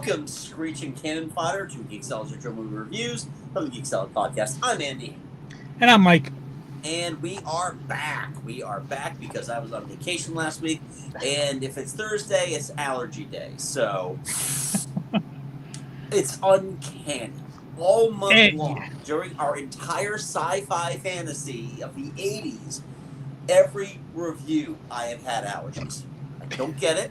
Welcome, Screeching Cannon Fodder, to Geek Salad Retro Movie Reviews from the Geek Salad Podcast. I'm Andy. And I'm Mike. And we are back. We are back because I was on vacation last week, and if it's Thursday, it's allergy day. So it's uncanny. All month long, during our entire sci-fi fantasy of the 80s, every review I have had allergies. I don't get it.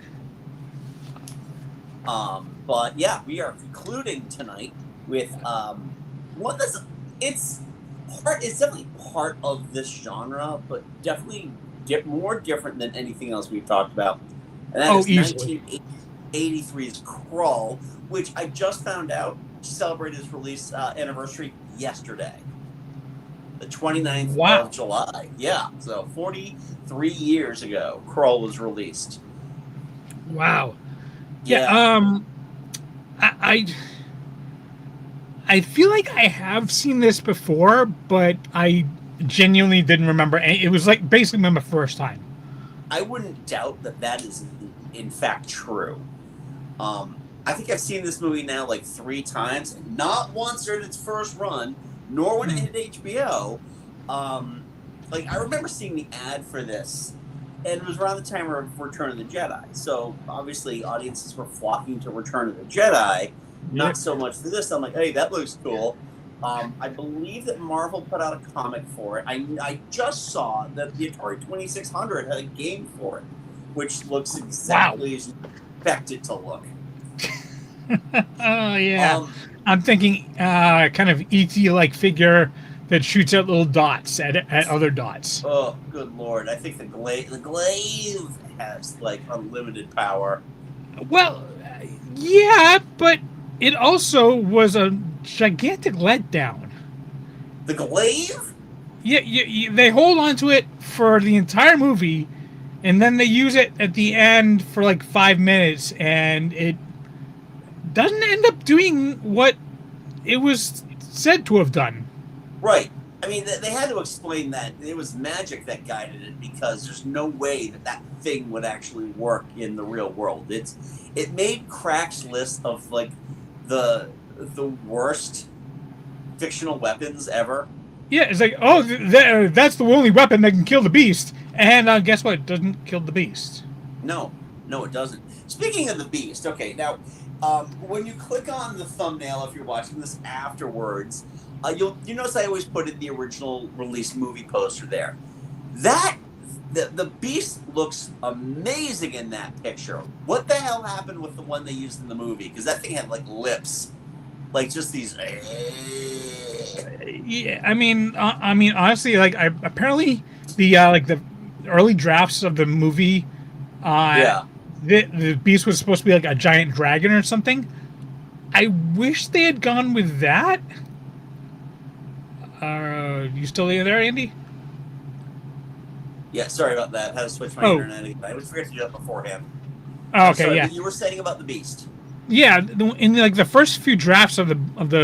But yeah, we are concluding tonight with one that's it's definitely part of this genre, but definitely more different than anything else we've talked about. And that is 1983's Krull, which I just found out celebrated its release anniversary yesterday, the 29th of July. Yeah, so 43 years ago, Krull was released. Wow. Yeah. I feel like I have seen this before, but I genuinely didn't remember. It was like basically my first time. I wouldn't doubt that is in fact true. I think I've seen this movie now like 3 times, not once during its first run, nor when it hit HBO. Like I remember seeing the ad for this, and it was around the time of Return of the Jedi. So obviously audiences were flocking to Return of the Jedi, not so much for this. I'm like, hey, that looks cool. I believe that Marvel put out a comic for it. I just saw that the Atari 2600 had a game for it, which looks exactly as you expect it to look. Oh, yeah. I'm thinking kind of E.T.-like figure that shoots out little dots at other dots. Oh, good lord. I think the glaive has, like, unlimited power. Well, yeah, but it also was a gigantic letdown. The glaive? Yeah, they hold on to it for the entire movie, and then they use it at the end for, like, 5 minutes, and it doesn't end up doing what it was said to have done. Right. I mean, they had to explain that it was magic that guided it, because there's no way that thing would actually work in the real world. It made Crack's list of like the worst fictional weapons ever. Yeah, it's like, oh, that's the only weapon that can kill the beast, and guess what? It doesn't kill the beast. No, it doesn't. Speaking of the beast, okay, now when you click on the thumbnail, if you're watching this afterwards, you notice I always put in the original release movie poster there. The beast looks amazing in that picture. What the hell happened with the one they used in the movie? Because that thing had like lips, like just these. Yeah, I mean, honestly, like apparently the early drafts of the movie, the beast was supposed to be like a giant dragon or something. I wish they had gone with that. You still there, Andy? Yeah, sorry about that. I had to switch my internet. I always forget to do that beforehand. Oh, okay, sorry, yeah. You were saying about the beast. Yeah, in like the first few drafts of the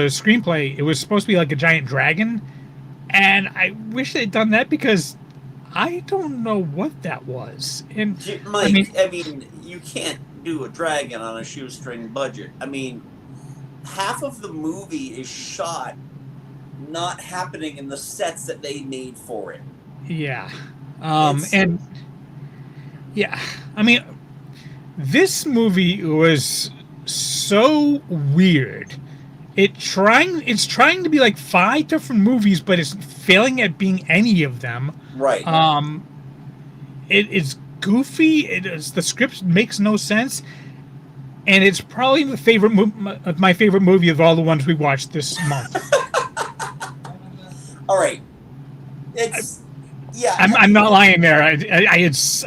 screenplay, it was supposed to be like a giant dragon, and I wish they'd done that because I don't know what that was. And Mike, I mean, you can't do a dragon on a shoestring budget. I mean, half of the movie is shot not happening in the sets that they made for it. Yeah. And yeah, I mean, this movie was so weird. It's trying to be like 5 different movies, but it's failing at being any of them. Right. It's goofy. The script makes no sense, and it's probably my favorite movie of all the ones we watched this month. All right. I'm not lying there. This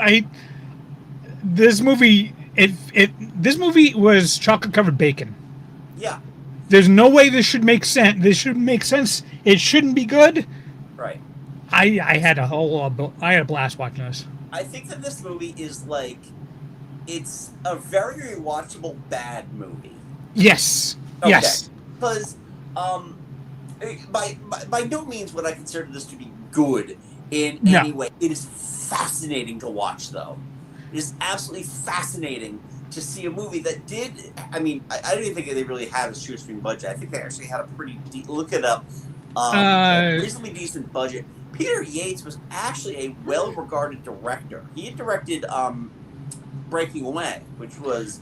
movie was chocolate covered bacon. Yeah. There's no way this should make sense. This shouldn't make sense. It shouldn't be good. Right. I had a blast watching this. I think that this movie is like, it's a very rewatchable bad movie. Yes. Okay. Yes. Because by no means would I consider this to be good in any way. It is fascinating to watch, though. It is absolutely fascinating to see a movie that did. I mean, I don't even think they really had a shoestring budget. I think they actually had a pretty look it up, a reasonably decent budget. Peter Yates was actually a well-regarded director. He had directed Breaking Away, which was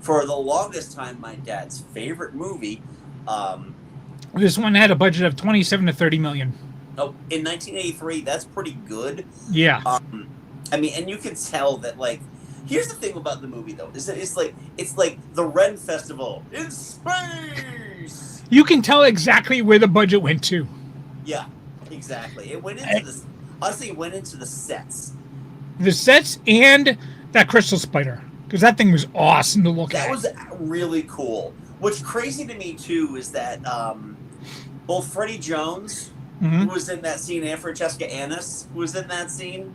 for the longest time my dad's favorite movie. This one had a budget of 27 to 30 million. Oh, in 1983, that's pretty good. Yeah. I mean, and you can tell that, like, here's the thing about the movie, though, is that it's like the Ren Festival in space. You can tell exactly where the budget went to. Yeah, exactly. It went into the, honestly, it went into the sets. The sets and that crystal spider, because that thing was awesome to look at. That was really cool. What's crazy to me, too, is that both Freddie Jones, who was in that scene, and Francesca Annis, who was in that scene,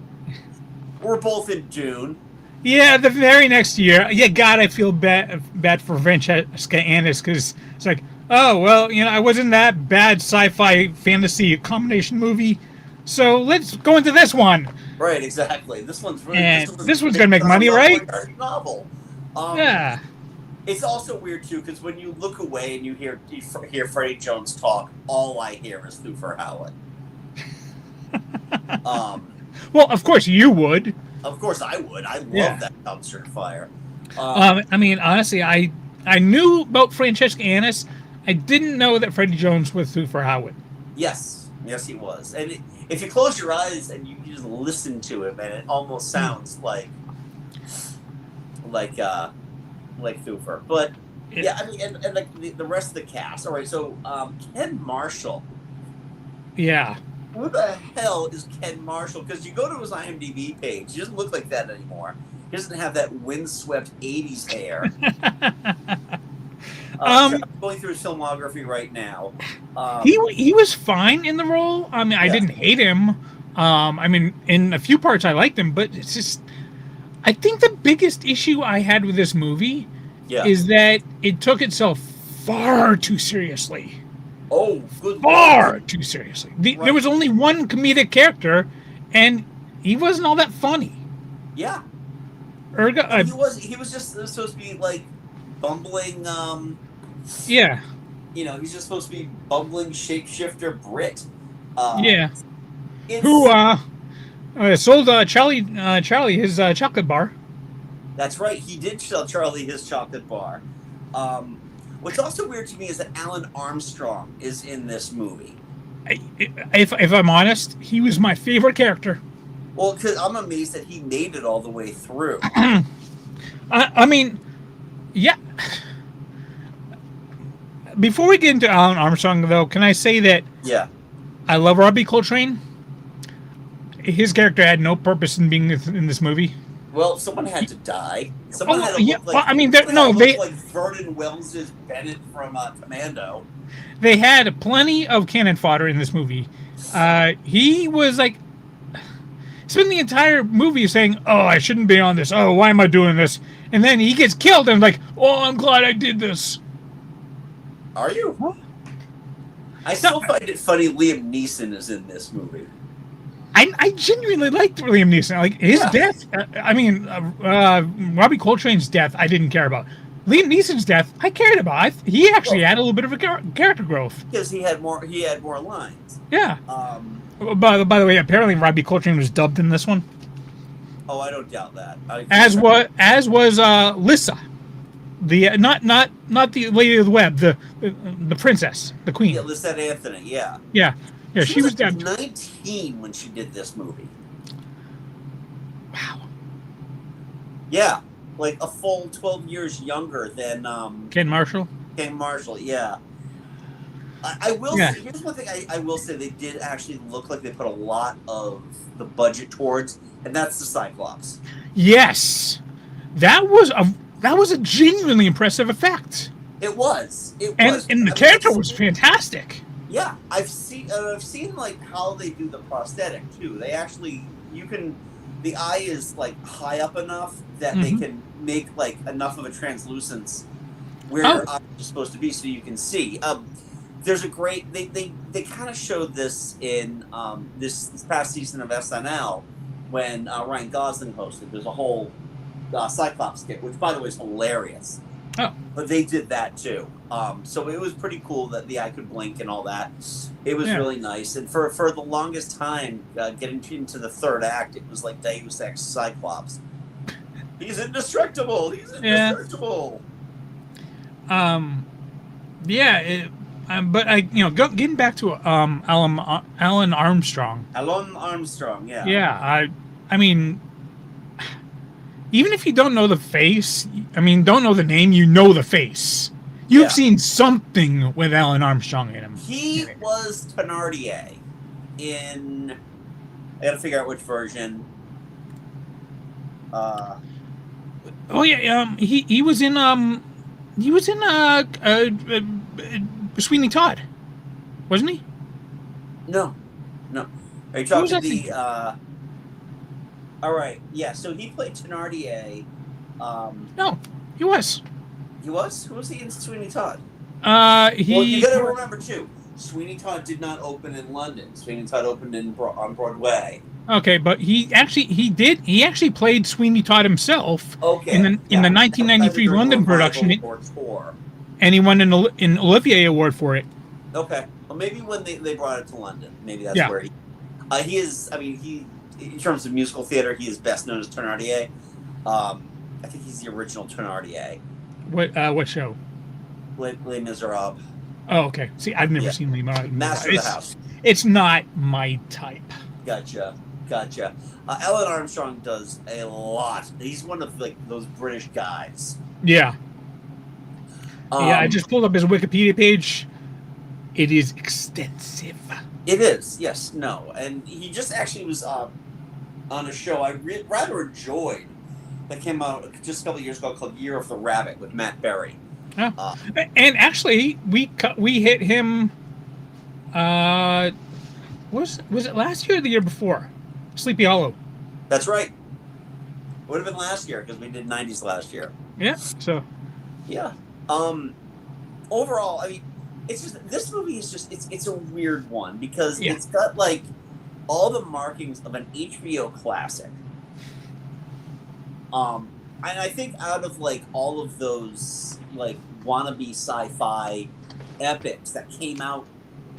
were both in Dune. Yeah, the very next year. Yeah, God, I feel bad for Francesca Annis, because it's like, oh, well, you know, I wasn't that bad sci-fi fantasy combination movie, so let's go into this one. Right, exactly. This one's really... This one's going to make money, right? Novel. Yeah. It's also weird, too, because when you look away and you hear Freddie Jones talk, all I hear is Thufir Howard. Well, of course you would. Of course I would. I love that dumpster fire. I mean, honestly, I knew about Francesca Annis. I didn't know that Freddie Jones was Thufir Howard. Yes, he was. And if you close your eyes and you just listen to him, and it almost sounds like Thufir. But yeah, I mean, and like the rest of the cast. All right, so Ken Marshall. Yeah. Who the hell is Ken Marshall? Because you go to his IMDb page, he doesn't look like that anymore. He doesn't have that windswept 80s hair. I'm going through his filmography right now. He was fine in the role. I mean, I didn't hate him. I mean, in a few parts I liked him, but it's just... I think the biggest issue I had with this movie is that it took itself far too seriously. Oh, good. Far too seriously. There was only one comedic character, and he wasn't all that funny. Yeah. He was just supposed to be like bumbling. Yeah. You know, he's just supposed to be bumbling shapeshifter Brit. Who sold Charlie his chocolate bar. That's right. He did sell Charlie his chocolate bar. What's also weird to me is that Alan Armstrong is in this movie. If I'm honest, he was my favorite character. Well, because I'm amazed that he made it all the way through. I mean, yeah. Before we get into Alan Armstrong, though, can I say that I love Robbie Coltrane? His character had no purpose in being in this movie. Well, someone had to die. Someone had to look like, I mean, they like Vernon Wells' Bennett from Commando. They had plenty of cannon fodder in this movie. He was like, spent the entire movie saying, "Oh, I shouldn't be on this. Oh, why am I doing this?" And then he gets killed, and like, "Oh, I'm glad I did this." Are you? Huh? I still find it funny Liam Neeson is in this movie. I genuinely liked Liam Neeson. Like his death. Robbie Coltrane's death, I didn't care about. Liam Neeson's death, I cared about. He actually had a little bit of a character growth because he had more lines. Yeah. By the way, apparently Robbie Coltrane was dubbed in this one. Oh, I don't doubt that. As was Lissa, the not the Lady of the Web, the princess, the queen. Yeah, Lysette Anthony. Yeah. Yeah. Yeah, she was like 19 when she did this movie. Wow. Yeah, like a full 12 years younger than Ken Marshall. Ken Marshall, yeah. I will say, here's one thing I will say, they did actually look like they put a lot of the budget towards, and that's the Cyclops. Yes, that was a genuinely impressive effect. It was. And the character was fantastic. Yeah, I've seen like how they do the prosthetic too. They actually, the eye is like high up enough that they can make like enough of a translucence where your eye is supposed to be, so you can see. There's a great they kind of showed this in this past season of SNL when Ryan Gosling hosted. There's a whole Cyclops skit, which by the way is hilarious. Oh. But they did that too. So it was pretty cool that the eye could blink and all that. It was really nice. And for the longest time, getting into the third act, it was like Deus Ex Cyclops. He's indestructible. He's indestructible. But getting back to Alan Armstrong. Alan Armstrong, yeah. Yeah, I mean, even if you don't know the face, don't know the name, you know the face. You've seen something with Alan Armstrong in him. He was Thénardier in. I gotta figure out which version. He was in Sweeney Todd, wasn't he? No. Are you talking the? All right, yeah. So he played Thénardier. No, he was. He was. Who was he in Sweeney Todd? Well, you gotta remember too. Sweeney Todd did not open in London. Sweeney Todd opened on Broadway. Okay, but he actually played Sweeney Todd himself. Okay. In the 1993 London production. And he won an Olivier Award for it. Okay. Well, maybe when they brought it to London, maybe that's where he is. I mean, he in terms of musical theater, he is best known as Thénardier. I think he's the original Thénardier. What show? Les Miserables. Oh, okay. See, I've never seen Les Miserables. Master of the House. It's not my type. Gotcha. Alan Armstrong does a lot. He's one of those British guys. Yeah. I just pulled up his Wikipedia page. It is extensive. It is, yes, no. And he just actually was on a show I rather enjoyed that came out just a couple of years ago called Year of the Rabbit with Matt Berry. And actually, we hit him. Was it last year or the year before? Sleepy Hollow. That's right. Would have been last year because we did 90s last year. Yeah. So. Yeah. Overall, I mean, it's just this movie is just it's a weird one because it's got all the markings of an HBO classic. And I think out of all of those wannabe sci-fi epics that came out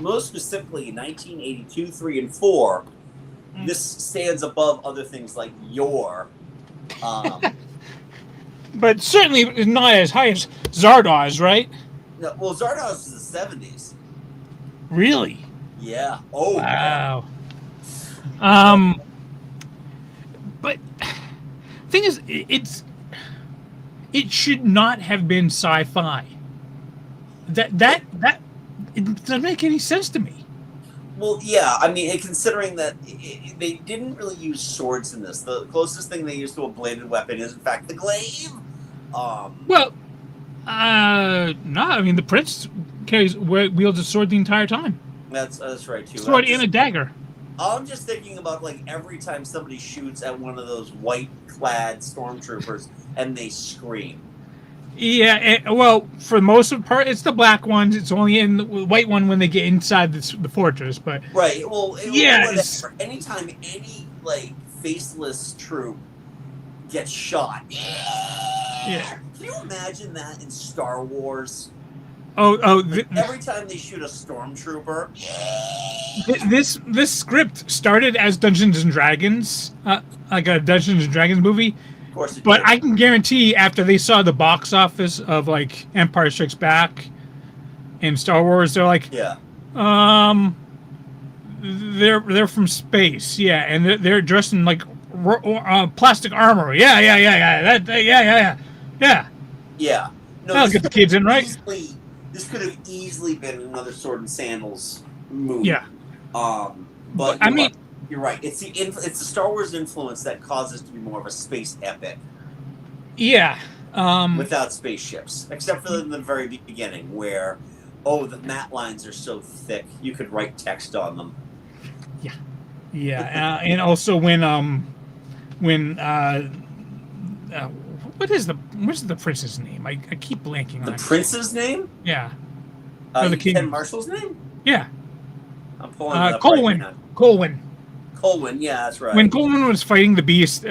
most specifically in 1982, 3, and 4, this stands above other things like Yor. But certainly not as high as Zardoz, right? No, well, Zardoz is the 70s. Really? Yeah. Oh, wow. But thing is, it should not have been sci-fi. That it doesn't make any sense to me. Well, yeah, I mean, considering that they didn't really use swords in this. The closest thing they used to a bladed weapon is, in fact, the glaive. No, I mean, the prince wields a sword the entire time. That's right, too. Sword and a dagger. I'm just thinking about, every time somebody shoots at one of those white-clad stormtroopers and they scream. Yeah, well, for the most part, it's the black ones. It's only in the white one when they get inside the fortress. But right, well, anytime any faceless troop gets shot, yeah. Can you imagine that in Star Wars? Every time they shoot a stormtrooper. This script started as Dungeons and Dragons, like a Dungeons and Dragons movie. But I can guarantee after they saw the box office of Empire Strikes Back and Star Wars, they're like, they're from space, and they're dressed in plastic armor, yeah. No, that'll get the kids in, right? This could have easily been another Sword and Sandals movie. Yeah. But I mean. You're right. It's the Star Wars influence that causes it to be more of a space epic. Yeah. Without spaceships, except for the very beginning, where the matte lines are so thick you could write text on them. Yeah. Yeah. And also when what's the prince's name? I keep blanking on the prince's name. Yeah. The Ken Marshall's name. Yeah. I'm pulling it up Colwyn. Colwyn, yeah, that's right. When Colwyn was fighting the Beast,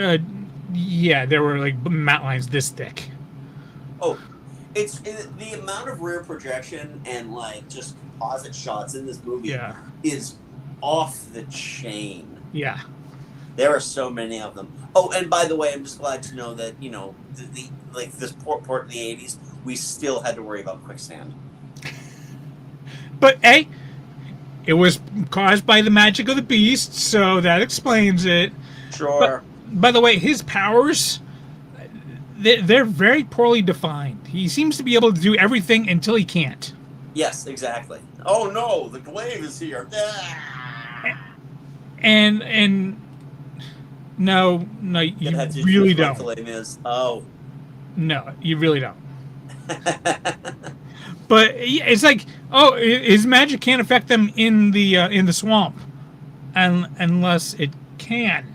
Yeah, there were like matte lines this thick. Oh, the amount of rear projection and like just composite shots in this movie Yeah, is off the chain. yeah. There are so many of them. Oh, and by the way, I'm just glad to know that the like this port in the '80s, we still had to worry about quicksand. But hey, it was caused by the magic of the beast, so that explains it. But Sure. by the way, his powers, they're very poorly defined. He seems to be able to do everything until he can't. Yes, exactly. Oh no, the glaive is here. Ah! And no, you Gonna have to really introduce what don't. the glaive is. Oh. No, you really don't. But it's like, oh, his magic can't affect them in the swamp, and unless it can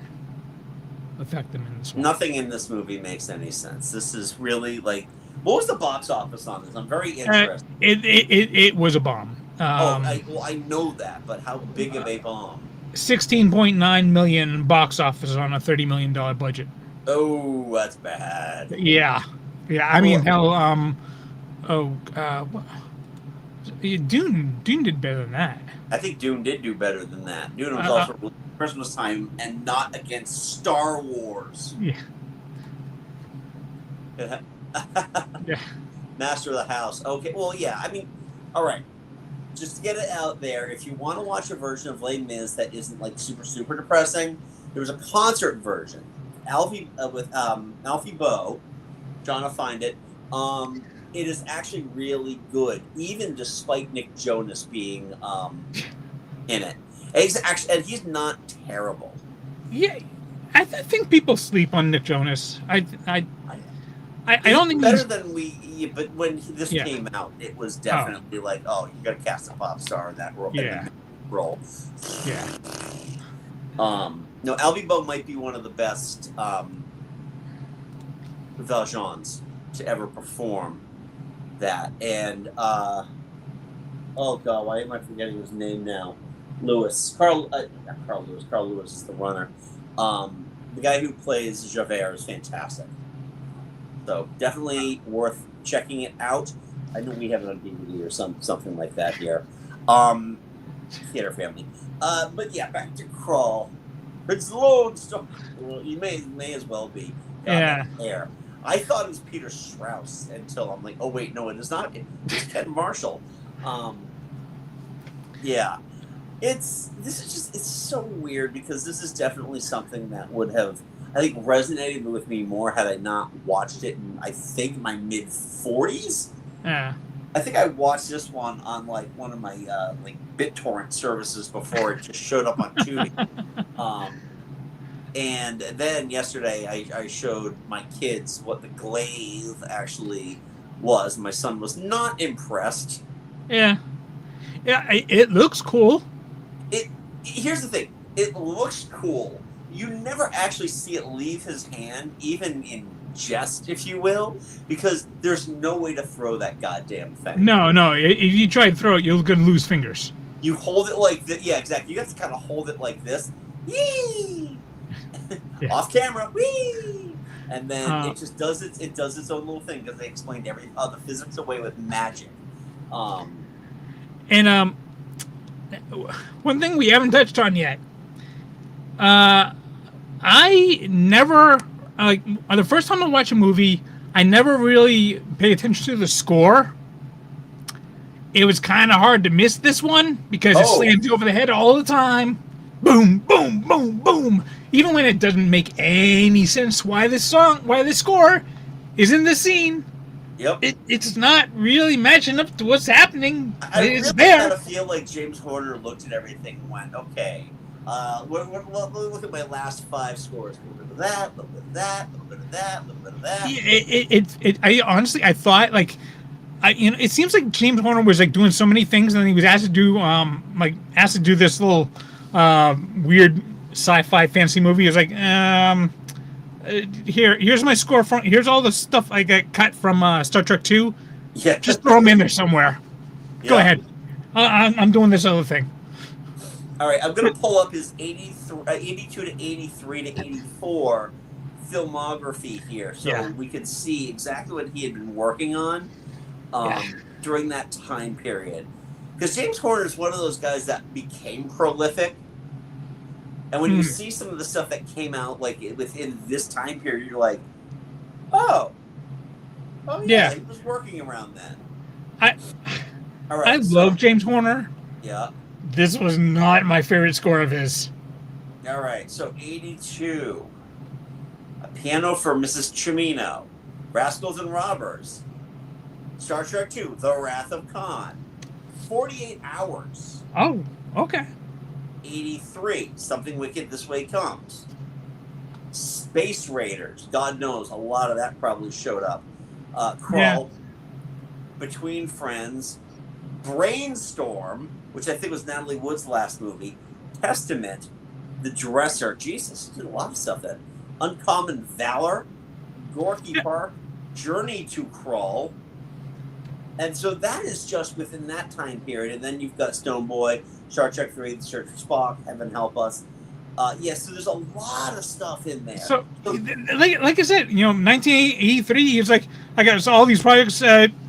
affect them in the swamp. Nothing in this movie makes any sense. This is really like, what was the box office on this? I'm very interested. It was a bomb. I know that, but how big of a bomb? 16.9 million box office on a $30 million budget. Oh, that's bad. Yeah, yeah. I mean, hell, Dune did better than that. I think Dune did do better than that. Dune was also released at Christmas time and not against Star Wars. Yeah. Yeah. Master of the House. Okay, well, yeah. I mean, all right. Just to get it out there, if you want to watch a version of Les Mis that isn't like super depressing, there was a concert version. With Alfie Boe, John will find it. It is actually really good, even despite Nick Jonas being in it. And he's not terrible. Yeah, I think people sleep on Nick Jonas. I don't think better he's than but when this came out, it was definitely like, oh, you got to cast a pop star in that role. Yeah. Role. Yeah. No, Alfie Boe might be one of the best Valjeans to ever perform that. And oh god, why am I forgetting his name now? Carl Lewis is the runner. The guy who plays Javert is fantastic. So definitely worth checking it out. I know we have it on DVD or something like that here. Theater Family. But yeah, back to Krull. It's Lodestone. Well, you may as well be. Yeah. There. I thought it was Peter Strauss until I'm like, oh wait, no, it is not. It's Ken Marshall. Yeah. It's so weird because this is definitely something that would have, I think, resonated with me more had I not watched it in, I think, my mid 40s. Yeah. I think I watched this one on like one of my like BitTorrent services before it just showed up on Tubi. And then yesterday I showed my kids what the glaive actually was. My son was not impressed. Yeah. Yeah, it looks cool. Here's the thing. It looks cool. You never actually see it leave his hand, even in jest, if you will, because there's no way to throw that goddamn thing. No. If you try to throw it, you're going to lose fingers. You hold it like this. Yeah, exactly. You have to kind of hold it like this. Yee! Yeah. Off camera. Whee! And then it just does it does its own little thing because they explained the physics away with magic. And one thing we haven't touched on yet. I never the first time I watch a movie, I never really pay attention to the score. It was kind of hard to miss this one because it slams you over the head all the time. Boom, boom, boom, boom. Even when it doesn't make any sense why this score is in the scene. Yep. It's not really matching up to what's happening. It's really there. kind of feel like James Horner looked at everything and went, okay, look at my last 5 scores. A little bit of that, a little bit of that, a little bit of that, a little bit of that. I honestly, I thought it seems like James Horner was like doing so many things, and then he was asked to do this little weird sci-fi fantasy movie. He was like, here's my score from. Here's all the stuff I got cut from Star Trek 2. Yeah, just throw them in there somewhere. Yeah. Go ahead. I'm doing this other thing. All right, I'm gonna pull up his 82 to 83 to 84 filmography here, so Yeah. we could see exactly what he had been working on during that time period. Because James Horner is one of those guys that became prolific, and when you see some of the stuff that came out like within this time period, you're like, oh yeah, he was working around then. All right, I love James Horner. Yeah. This was not my favorite score of his. All right, so 82. A Piano for Mrs. Cimino. Rascals and Robbers. Star Trek II, The Wrath of Khan. 48 Hours. Oh, okay. 83, Something Wicked This Way Comes. Space Raiders. God knows, a lot of that probably showed up. Krull. Between Friends. Brainstorm, which I think was Natalie Wood's last movie. Testament. The Dresser. Jesus, did a lot of stuff then. Uncommon Valor. Gorky Park. Journey to Krull. And so that is just within that time period. And then you've got Stone Boy, Star Trek 3, The Search for Spock, Heaven Help Us. So there's a lot of stuff in there. So like I said, 1983, it's like, I got all these projects.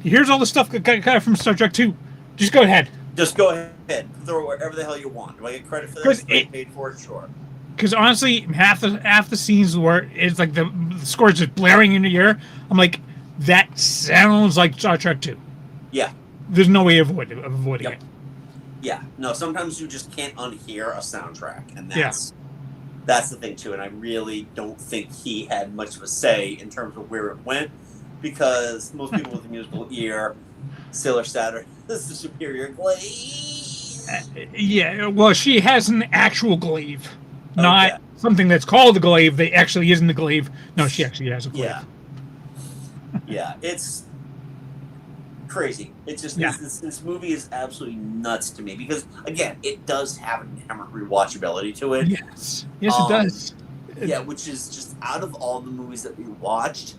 Here's all the stuff that got from Star Trek 2. Just go ahead. Just go ahead. Throw whatever the hell you want. Do I get credit for this? Paid for it? Sure. Because honestly, half the scenes where it's like the score's just blaring in your ear, I'm like, that sounds like Star Trek 2. Yeah. There's no way of avoiding it. Yeah. No, sometimes you just can't unhear a soundtrack, and that's the thing too. And I really don't think he had much of a say in terms of where it went, because most people with a musical ear still are Saturn is the superior glaive. Well, she has an actual glaive, not something that's called a glaive that actually isn't a glaive. No, she actually has a glaive. Yeah, it's crazy. It's just this movie is absolutely nuts to me because, again, it does have an inherent rewatchability to it. Yes, it does. Yeah, which is just out of all the movies that we watched,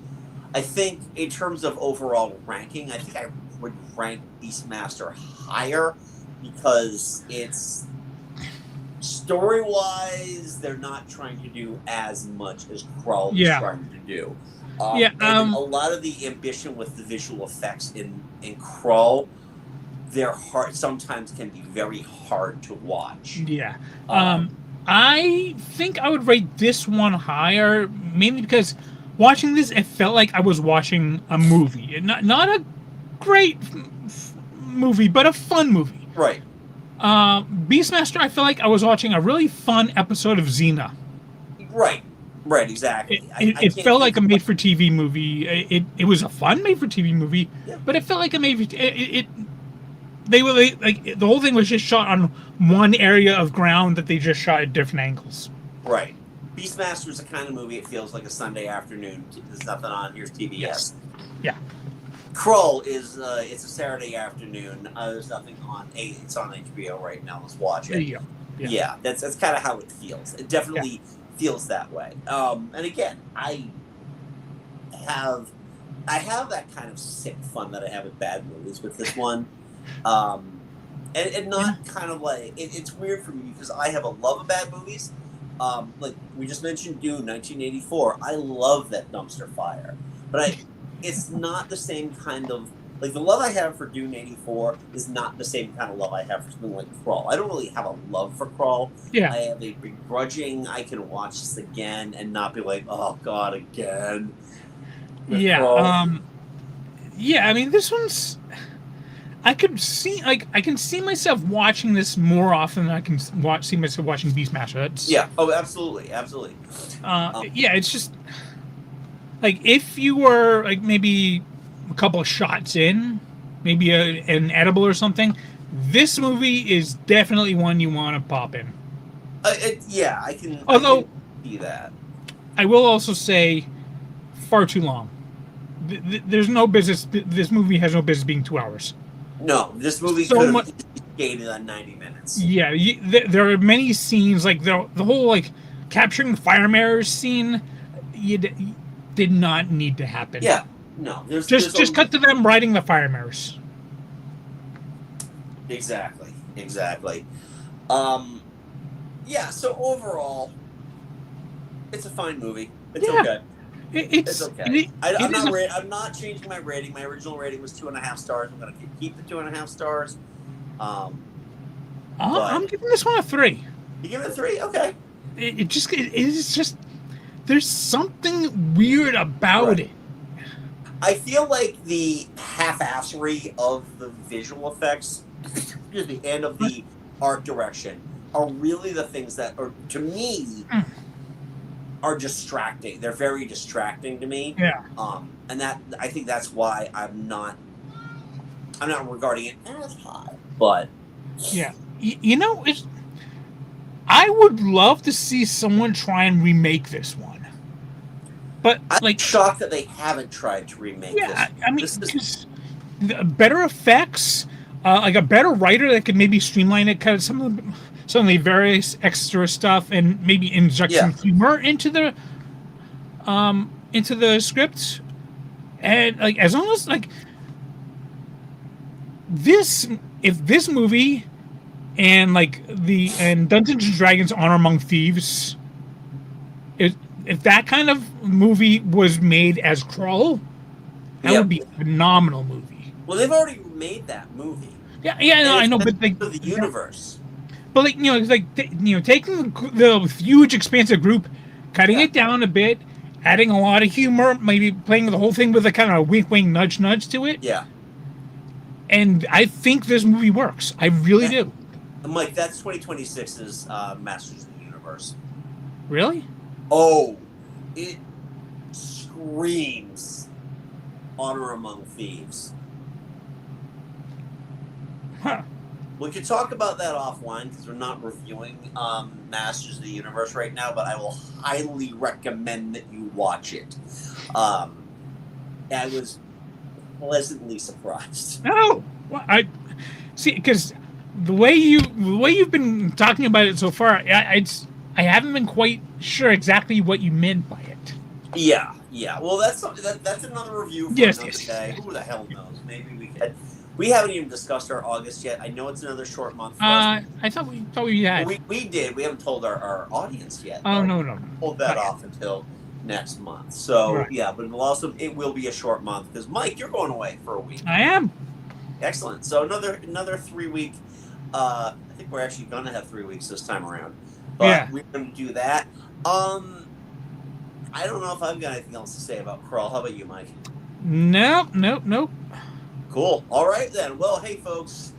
I think in terms of overall ranking, I think I would rank Beastmaster higher because it's story-wise, they're not trying to do as much as Krull is trying to do. And a lot of the ambition with the visual effects in Krull, they're hard. Sometimes can be very hard to watch. Yeah. I think I would rate this one higher, mainly because watching this, it felt like I was watching a movie. Not a great movie, but a fun movie. Right. Beastmaster, I feel like I was watching a really fun episode of Xena. Right, exactly. It felt like a made-for-TV movie. It was a fun made-for-TV movie, but it felt like a the whole thing was just shot on one area of ground that they just shot at different angles. Right. Beastmaster is the kind of movie it feels like a Sunday afternoon. There's nothing on. Here's TBS. Yes. Yeah. Krull is it's a Saturday afternoon. There's nothing on. It's on HBO right now. Let's watch it. Yeah, that's kind of how it feels. It definitely feels that way. And again, I have that kind of sick fun that I have with bad movies with this one. And not kind of like it's weird for me because I have a love of bad movies. Like we just mentioned Dune 1984. I love that dumpster fire. But it's not the same kind of like the love I have for Dune 84 is not the same kind of love I have for something like Krull. I don't really have a love for Krull. Yeah. I have a begrudging. I can watch this again and not be like, oh God, again. Krull. I mean, this one's. I can see myself watching this more often than I can see myself watching Beastmaster. Absolutely. It's just like if you were like maybe a couple of shots in, maybe an edible or something. This movie is definitely one you want to pop in. I can. Although I can see that, I will also say, far too long. There's no business. This movie has no business being 2 hours. No, this movie could have skated on 90 minutes. Yeah, there are many scenes like the whole like capturing the fire mirrors scene. Did not need to happen. Yeah, no. Just cut to them riding the fire mirrors. Exactly. So overall, it's a fine movie. It's okay. It's okay. It is I'm not changing my rating. My original rating was 2.5 stars. I'm going to keep the 2.5 stars. But I'm giving this one a 3. you give it a 3, okay. It is just there's something weird about Right. it. I feel like the half-assery of the visual effects, excuse me, and of the art direction are really the things that are, to me, are distracting. They're very distracting to me. Yeah. And that I think that's why I'm not regarding it as high. But Yeah. You know, I would love to see someone try and remake this one. But I'm like, shocked that they haven't tried to remake yeah, this. I mean, This is just better effects, like a better writer that could maybe streamline it, kind of some of the various extra stuff, and maybe inject yeah, some humor into the script. And like, as long as like this, if this movie and like and Dungeons and Dragons Honor Among Thieves, if that kind of movie was made as Krull, that yeah. would be a phenomenal movie. Well, they've already made that movie, Yeah, yeah, no, and I it's know, meant but like, for the universe. but like, it's like taking the huge expansive group, cutting Yeah, it down a bit, adding a lot of humor, maybe playing the whole thing with a kind of a wink, wink, nudge, nudge to it, yeah. and I think this movie works. I really And, do. Mike, that's 2026's Masters of the Universe. Really? Oh, it screams Honor Among Thieves. Huh. We could talk about that offline because we're not reviewing Masters of the Universe right now, but I will highly recommend that you watch it. I was pleasantly surprised. No, well, I see because the way you've been talking about it so far, I haven't been quite sure exactly what you meant by it. Yeah, yeah. Well, that's another review for Yes, another yes. day. Who the hell knows? Maybe we could. We haven't even discussed our August yet. I know it's another short month for us. I thought we had. We did. We haven't told our audience yet. Oh though. no. Hold that Not yet. off until next month. So Right. yeah, but it will be a short month because Mike, you're going away for a week. I am. Excellent. So another 3 week. I think we're actually going to have 3 weeks this time around. But Yeah. we're going to do that. I don't know if I've got anything else to say about Krull. How about you, Mike? Nope. Cool. All right then. Well, hey folks,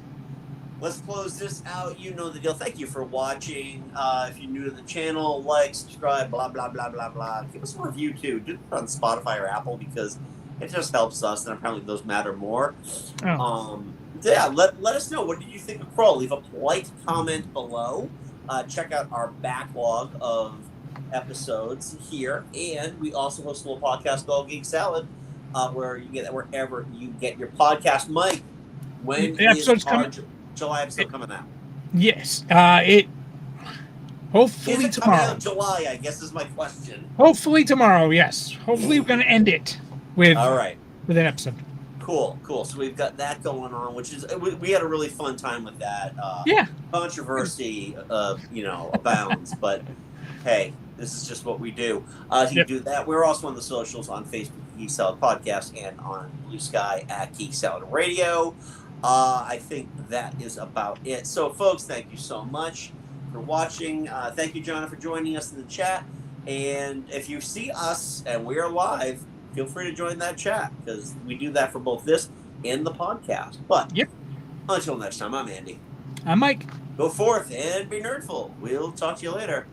let's close this out. You know the deal. Thank you for watching. If you're new to the channel, like, subscribe, blah blah blah blah blah. Give us a review too. Do it on Spotify or Apple because it just helps us, and apparently those matter more. Oh. Yeah. Let us know. What did you think of Krull? Leave a polite comment below. Check out our backlog of episodes here, and we also host a little podcast called Geek Salad. Where you get that wherever you get your podcast. Mike, when The is episode's our coming. July episode coming out? Yes. It hopefully Is it tomorrow. coming out in July? I guess is my question. Hopefully tomorrow. Yes. Hopefully we're gonna end it with All right. with an episode. Cool. So we've got that going on, which is we had a really fun time with that. Yeah. Controversy, abounds, but hey, this is just what we do. So you Yep. do that. We're also on the socials on Facebook, Geek Salad Podcast, and on Blue Sky at Geek Salad Radio. I think that is about it. So, folks, thank you so much for watching. Thank you, John, for joining us in the chat. And if you see us and we're live, feel free to join that chat because we do that for both this and the podcast. But Yep. until next time, I'm Andy. I'm Mike. Go forth and be nerdful. We'll talk to you later.